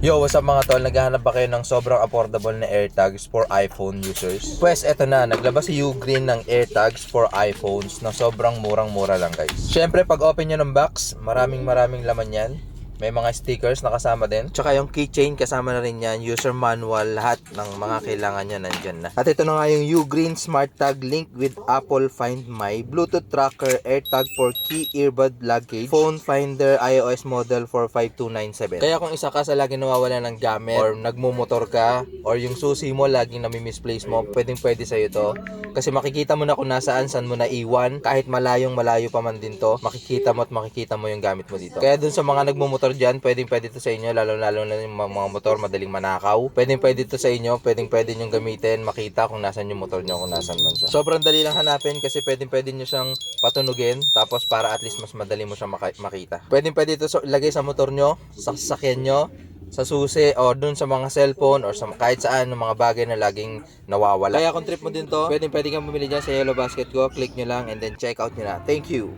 Yo, what's up mga tol? Naghahanap ba kayo ng sobrang affordable na AirTags for iPhone users? Pues eto na, naglabas si Ugreen ng AirTags for iPhones na sobrang murang-mura lang guys. Syempre pag open nyo ng box, maraming laman yan. May mga stickers na kasama din. Tsaka yung keychain kasama na rin yan. User manual, lahat ng mga kailangan nyo nandyan na. At ito na nga yung Ugreen Smart Tag Link with Apple Find My, Bluetooth Tracker, AirTag for Key Earbud Luggage, Phone Finder, iOS model for 5297. Kaya kung isa ka sa laging nawawala ng gamit, or nagmumotor ka, or yung susi mo laging nami-misplace mo, pwede sa'yo to. Kasi makikita mo na kung saan mo na iwan. Kahit malayo pa man din to, makikita mo yung gamit mo dito. Kaya dun sa mga nagmumotor dyan, pwede to sa inyo, lalo na yung mga motor madaling manakaw. Pwede to sa inyo, pwede nyong gamitin, makita kung nasan yung motor nyo, kung nasan man siya. Sobrang dali lang hanapin kasi pwede nyo siyang patunugin, tapos para at least mas madali mo siyang makita. Pwede ito lagay sa motor nyo, sa sasakyan nyo, sa susi, o dun sa mga cellphone, or sa kahit saan ng mga bagay na laging nawawala. Kaya kung trip mo din to, pwede kang bumili dyan sa Yellow Basket ko. Click nyo lang and then check out nyo na. Thank you!